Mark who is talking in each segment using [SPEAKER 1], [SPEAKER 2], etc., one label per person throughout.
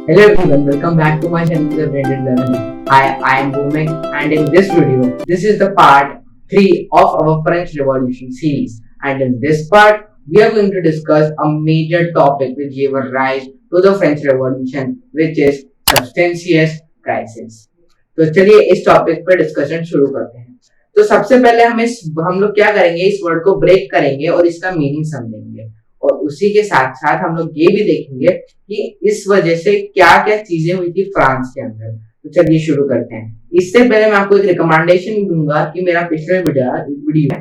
[SPEAKER 1] Hello everyone, welcome back to my channel The Branded Learning. Hi, I am Bhumek, and in this video, this is the part 3 of our French Revolution series. And in this part, we are going to discuss a major topic which gave a rise to the French Revolution, which is substantious crisis. तो चलिए इस topic पर discussion शुरू करते हैं। तो सबसे पहले हम लोग क्या करेंगे, इस वर्ड को ब्रेक करेंगे और इसका मीनिंग समझेंगे, और उसी के साथ साथ हम लोग ये भी देखेंगे कि इस वजह से क्या क्या चीजें हुई थी फ्रांस के अंदर। तो चलिए शुरू करते हैं। इससे पहले मैं आपको एक रिकमेंडेशन दूंगा कि मेरा पिछले video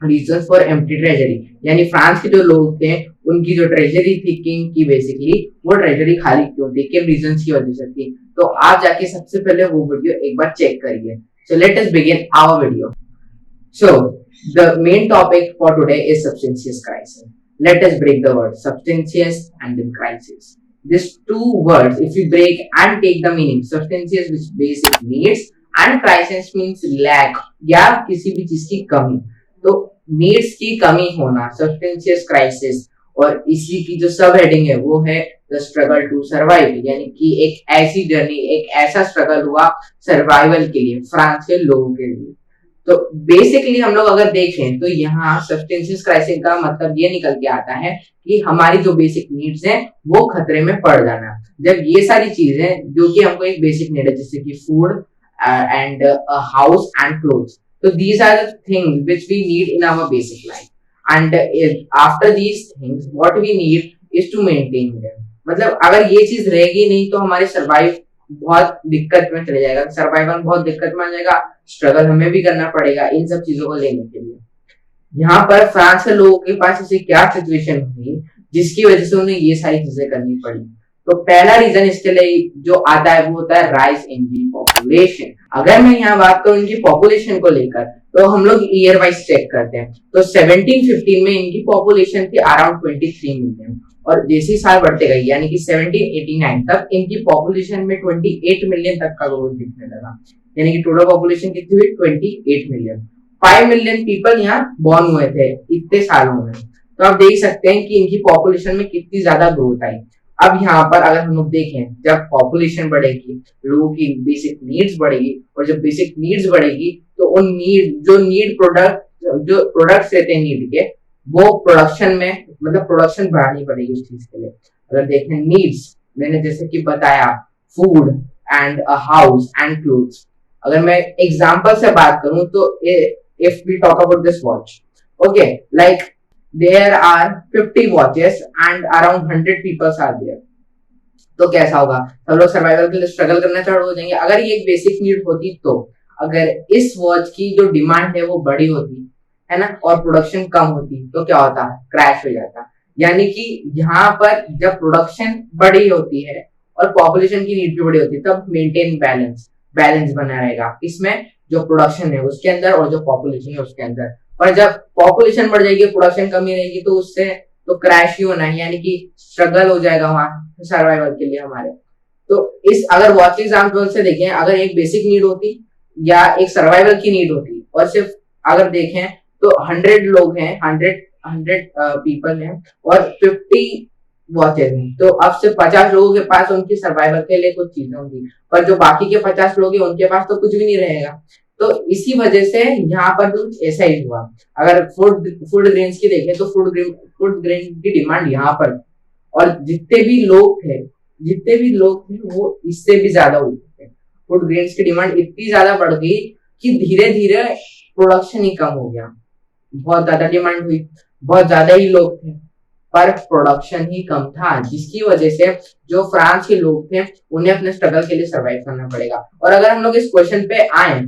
[SPEAKER 1] reason for empty treasury, यानी फ्रांस के जो लोग थे उनकी जो ट्रेजरी थी किंग की, बेसिकली वो ट्रेजरी खाली क्यों थी, किन रीजन की वजह से थी, तो आप जाके सबसे पहले वो वीडियो एक बार चेक करिए। So let us begin our video. So the main topic for today is subsistence crisis. Let us break the word substantious and then crisis. These two words, if we break and take the meaning, substantious which basic needs and crisis means lack या किसी भी चीज की कमी, तो needs की कमी होना substantious crisis। और इसी की जो सब हेडिंग है वो है the struggle to survive, यानी कि एक ऐसी जर्नी, एक ऐसा स्ट्रगल हुआ सर्वाइवल के लिए फ्रांस के लोगों के लिए। तो बेसिकली हम लोग अगर देखें तो यहाँ सब्सटेंशियस क्राइसिस का मतलब ये निकल के आता है कि हमारी जो बेसिक नीड्स हैं वो खतरे में पड़ जाना। जब ये सारी चीजें जो कि हमको एक बेसिक नीड है, जैसे कि food and house and clothes, तो these are the things which we need in our basic life, and after these things what we need is to maintain them. मतलब अगर ये चीज रहेगी नहीं तो हमारे सर्वाइव बहुत दिक्कत में चले जाएगा, सर्वाइवल बहुत दिक्कत में आ जाएगा, स्ट्रगल हमें भी करना पड़ेगा इन सब चीजों को लेने के लिए। यहाँ पर फ्रांस के लोगों के पास ऐसी क्या सिचुएशन हुई जिसकी वजह से उन्हें ये सारी चीजें करनी पड़ी। तो पहला रीजन इसके लिए जो आता है वो होता है राइज इन दी पॉपुलेशन। अगर मैं यहाँ बात करूँ इनकी पॉपुलेशन को लेकर, तो हम लोग ईयर वाइज चेक करते हैं, तो 1715 में इनकी पॉपुलेशन थी अराउंड 23 मिलियन, और जैसे साल बढ़ते गए यानी कि 1789 तक इनकी पॉपुलेशन में 28 मिलियन तक का ग्रोथ दिखने लगा, यानी कि टोटल पॉपुलेशन कितनी हुई 28 मिलियन। 5 मिलियन पीपल यहाँ बॉर्न हुए थे इतने सालों में। तो आप देख सकते हैं कि इनकी पॉपुलेशन में कितनी ज्यादा ग्रोथ आई। अब यहाँ पर अगर हम लोग देखें, जब पॉपुलेशन बढ़ेगी लोगों की बेसिक नीड्स बढ़ेगी, और जब बेसिक नीड्स बढ़ेगी तो उन नीड जो प्रोडक्ट्स रहते हैं नीड के, वो प्रोडक्शन में मतलब प्रोडक्शन बढ़ानी पड़ेगी उस चीज के लिए। अगर देखें नीड्स, मैंने जैसे कि बताया food and a house and clothes. अगर मैं एग्जांपल से बात करूं तो if we talk about this watch, okay, like there are 50 watches and around 100 peoples are there, तो कैसा होगा, सब लोग सर्वाइवल के लिए स्ट्रगल करना चालू हो जाएंगे। अगर ये एक बेसिक नीड होती, तो अगर इस वॉच की जो डिमांड है वो बड़ी होती है ना, और प्रोडक्शन कम होती, तो क्या होता, क्रैश हो जाता। यानी कि यहाँ पर जब प्रोडक्शन बड़ी होती है और पॉपुलेशन की नीड भी बड़ी होती है, तब मेंटेन बैलेंस बना रहेगा इसमें, जो प्रोडक्शन है उसके अंदर और जो पॉपुलेशन है उसके अंदर। और जब पॉपुलेशन बढ़ जाएगी, प्रोडक्शन कमी रहेगी, तो उससे तो क्रैश ही होना है, यानी कि स्ट्रगल हो जाएगा वहां सर्वाइवल के लिए हमारे। तो इस अगर वॉच एग्जाम्पल से देखें, अगर एक बेसिक नीड होती या एक सर्वाइवल की नीड होती, और सिर्फ अगर देखें तो 100 लोग हैं, 100 पीपल हैं और 50 वॉचेस हैं, तो अब से 50 लोगों के पास उनकी सर्वाइवल के लिए कुछ चीजें होंगी, पर जो बाकी के 50 लोग हैं उनके पास तो कुछ भी नहीं रहेगा। तो इसी वजह से यहाँ पर कुछ ऐसा ही हुआ। अगर फूड ग्रेन्स की देखें तो फूड ग्रेन की डिमांड यहाँ पर, और जितने भी लोग थे वो इससे भी ज्यादा हुई थे। फूड ग्रेन्स की डिमांड इतनी ज्यादा बढ़ गई कि धीरे धीरे प्रोडक्शन ही कम हो गया। बहुत ज्यादा डिमांड हुई, बहुत ज्यादा ही लोग थे, पर प्रोडक्शन ही कम था, जिसकी वजह से जो फ्रांस के लोग थे उन्हें अपने स्ट्रगल के लिए सर्वाइव करना पड़ेगा। और अगर हम लोग इस क्वेश्चन पे आए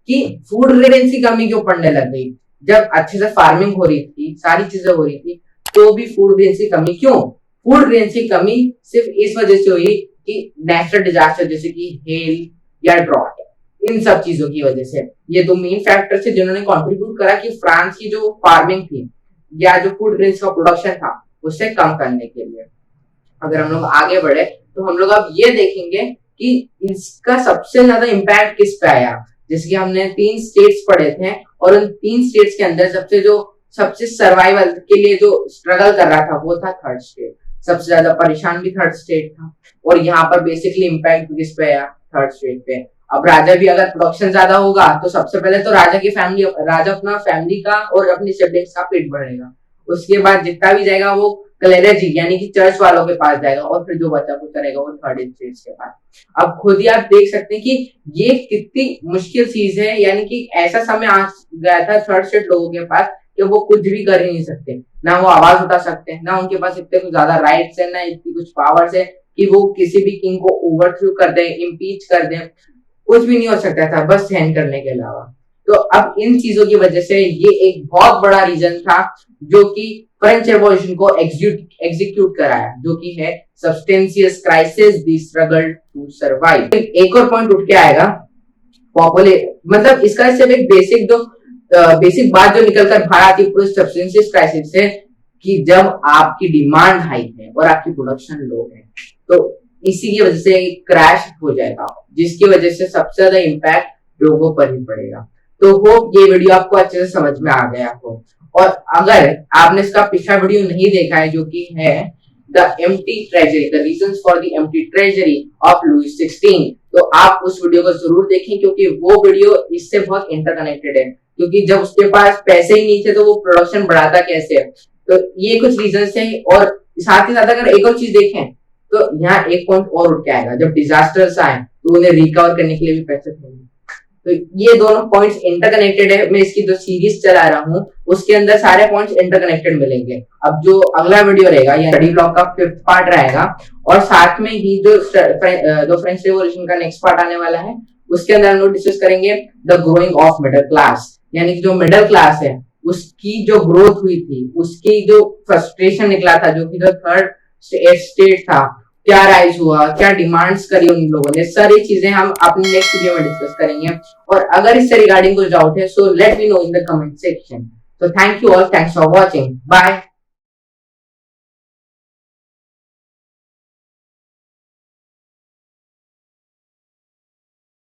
[SPEAKER 1] कि फूड ग्रेन की कमी क्यों पड़ने लग गई, जब अच्छे से फार्मिंग हो रही थी, सारी चीजें हो रही थी, तो भी फूड ग्रेन की कमी क्यों? फूड ग्रेन की कमी सिर्फ इस वजह से हुई कि नेचुरल डिजास्टर जैसे कि हेल या ड्रॉट, इन सब चीजों की वजह से। ये दो मेन फैक्टर थे जिन्होंने कंट्रीब्यूट करा कि फ्रांस की जो फार्मिंग थी या जो फूड ग्रेन्स का प्रोडक्शन था उससे कम करने के लिए। अगर हम लोग आगे बढ़े तो हम लोग अब ये देखेंगे कि इसका सबसे ज्यादा इम्पैक्ट किस पे आया। जैसे कि हमने 3 स्टेट्स पढ़े थे, और उन 3 स्टेट्स के अंदर सबसे सर्वाइवल के लिए जो स्ट्रगल कर रहा था वो था थर्ड स्टेट। सबसे ज्यादा परेशान भी थर्ड स्टेट था, और यहाँ पर बेसिकली इम्पैक्ट किस पे आया, थर्ड स्टेट पे। अब राजा भी अगर प्रोडक्शन ज्यादा होगा तो सबसे पहले तो राजा की फैमिली, राजा अपना फैमिली का और अपनी सिबलिंग्स का पेट भरेगा, उसके बाद जितना भी जाएगा वो क्लेरेजी यानी कि चर्च वालों के पास जाएगा, और फिर जो बचा कुछ रहेगा वो थर्ड स्टेट्स के पास। अब खुद ही आप देख सकते हैं कि ये कितनी मुश्किल चीज है, यानी कि ऐसा समय आ गया था थर्ड स्टेट लोगों के पास कि वो कुछ भी कर ही नहीं सकते, ना वो आवाज उठा सकते हैं, ना उनके पास इतने कुछ ज्यादा राइट्स है, ना इतनी कुछ पावर्स है कि वो किसी भी किंग को ओवरथ्रो कर दें, इम्पीच कर दें, कुछ भी नहीं हो सकता था बस सहन करने के अलावा। तो अब इन चीजों की वजह से ये एक बहुत बड़ा रीजन था जो कि फ्रेंच रेवोल्यूशन को एग्जीक्यूट कराया, जो कि है subsistence crisis, the struggle to survive. एक और पॉइंट उठ के आएगा, मतलब इसका सिर्फ एक बेसिक बात जो निकलकर बाहर आती है पूरे सब्सटेंशियस क्राइसिस से, कि जब आपकी डिमांड हाई है और आपकी प्रोडक्शन लो है तो इसी की वजह से क्रैश हो जाएगा, जिसकी वजह से सबसे ज्यादा इम्पैक्ट लोगों पर ही पड़ेगा। तो होप ये वीडियो आपको अच्छे से समझ में आ गया हो, और अगर आपने इसका पिछला वीडियो नहीं देखा है जो कि है the empty treasury, the reasons for the empty treasury of Louis 16, तो आप उस वीडियो को जरूर देखें, क्योंकि वो वीडियो इससे बहुत इंटरकनेक्टेड है। क्योंकि जब उसके पास पैसे ही नहीं थे तो वो प्रोडक्शन बढ़ाता कैसे, तो ये कुछ रीजंस हैं। और साथ ही साथ अगर एक और चीज देखें तो यहाँ एक पॉइंट और उठ के आएगा, जब डिजास्टर्स आए तो उन्हें रिकवर करने के लिए भी पैसे चाहिए। तो ये दोनों पॉइंट्स इंटरकनेक्टेड है। मैं इसकी जो सीरीज चला रहा हूँ उसके अंदर सारे पॉइंट्स इंटरकनेक्टेड मिलेंगे। अब जो अगला वीडियो रहेगा या स्टडी ब्लॉक का 5th पार्ट रहेगा, और साथ में ही जो फ्रेंच रेवोल्यूशन का नेक्स्ट पार्ट आने वाला है उसके अंदर हम लोग डिस्कस करेंगे the growing of middle class, यानी कि जो मिडिल क्लास है उसकी जो ग्रोथ हुई थी, उसकी जो फ्रस्ट्रेशन निकला था, जो कि जो थर्ड स्टेट था, क्या राइज हुआ, क्या डिमांड्स करी उन लोगों ने, सारी चीजें हम अपने नेक्स्ट वीडियो में डिस्कस करेंगे। और अगर इससे रिगार्डिंग कुछ डाउट है so let me know in the comment section. So thank you all, thanks for watching, bye।